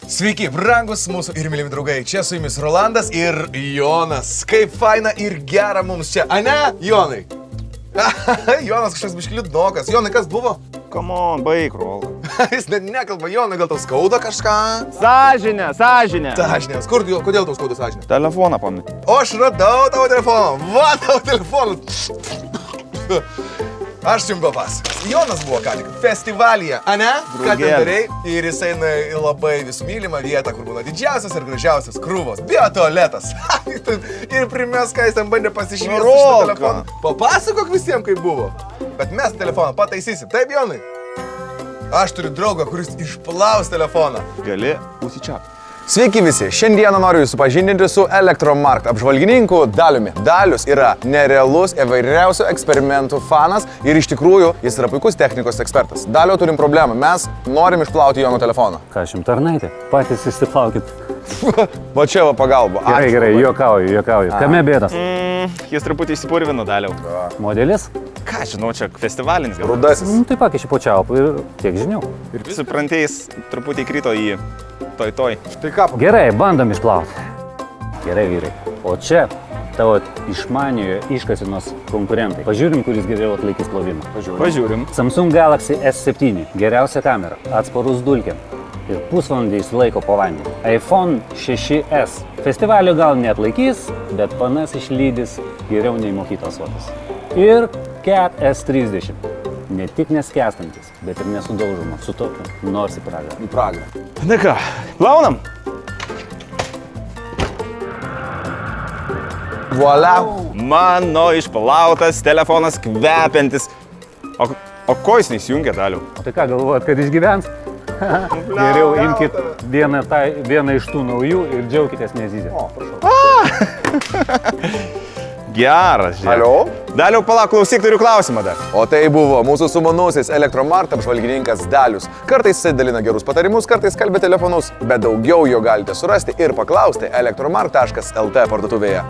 Sveiki, brangus mūsų ir mylimi draugai. Čia su jumis Rolandas ir Jonas. Kaip faina ir gera mums čia. Ane, Jonai? Jonas kažkas biški liūdnokas. Jonai, kas buvo? Come on, baik, Rolą. Jis net nekalba. Jonai, gal tau skauda kažką? Sąžinė. Sąžinės. Kodėl tau skauda sąžinė? Telefoną pamėt. O aš radau tavo telefoną. Va tavo telefonas. Aš jums papasakosiu. Jonas buvo ką tik festivalyje, ane? Ką ten darei? Ir jis eina į labai visų mylimą vietą, kur būna didžiausias ir gražiausias krūvos. Biotualetas. Ir primės, ką jis ten bandė pasišviesti šitą telefoną. Papasakok visiems, kaip buvo. Bet mes telefoną pataisysim. Taip, Jonai? Aš turiu draugą, kuris išplaus telefoną. Gali užsičiapti. Sveiki visi, šiandieną noriu jūs supažindinti su Elektromarkt apžvalgininku Daliumi. Dalius yra nerealus įvairiausių eksperimentų fanas ir iš tikrųjų jis yra puikus technikos ekspertas. Daliu, turim problemą, mes norim išplauti Jono telefoną. Ką aš jums tarnaitė? Patys išsiplaukit. Va čia va pagalba. Gerai, juokauju. Kame bėdas? Jis truputį įsipurvino, Daliau. Modelis? Ką žinau, čia festivalinis gal. Rudasis. Taip pat išpočiau ir tiek žinių. Ir suprantėjais truputį krito į toj. Tai ką? Gerai, bandom išplauti. Gerai, vyrai. O čia tavo išmaniojo iškasinos konkurentai. Pažiūrim, kuris geriau atlaikys plovimą. Pažiūrim. Samsung Galaxy S7. Geriausia kamera. Atsparus dulkėm. Ir pusvalandį išlaiko po vandenį. iPhone 6s. Festivalio gal neatlaikys, bet panas išlydys geriau nei mokytos sotis. Ir Cat S30. Ne tik neskęstantis, bet ir nesudaužomas. Su tokiu nors į Pragą. Į Pragą. Na ką, plaunam? Voila. Mano išplautas telefonas kvepiantis. O ko jis neįsijungia, Daliau? O tai ką galvojat, kad išgyvens? Geriau imkit vieną iš tų naujų ir džiaukitės nezyzę. O, prašau. Geras, žiūrėk. Alio? Daliau, palauk, klausyk, turiu klausimą dar. O tai buvo mūsų sumanusis Elektromarkt apžvalgininkas Dalius. Kartais jis dalina gerus patarimus, kartais kalbė telefonus, bet daugiau jo galite surasti ir paklausti elektromarkt.lt parduotuvėje.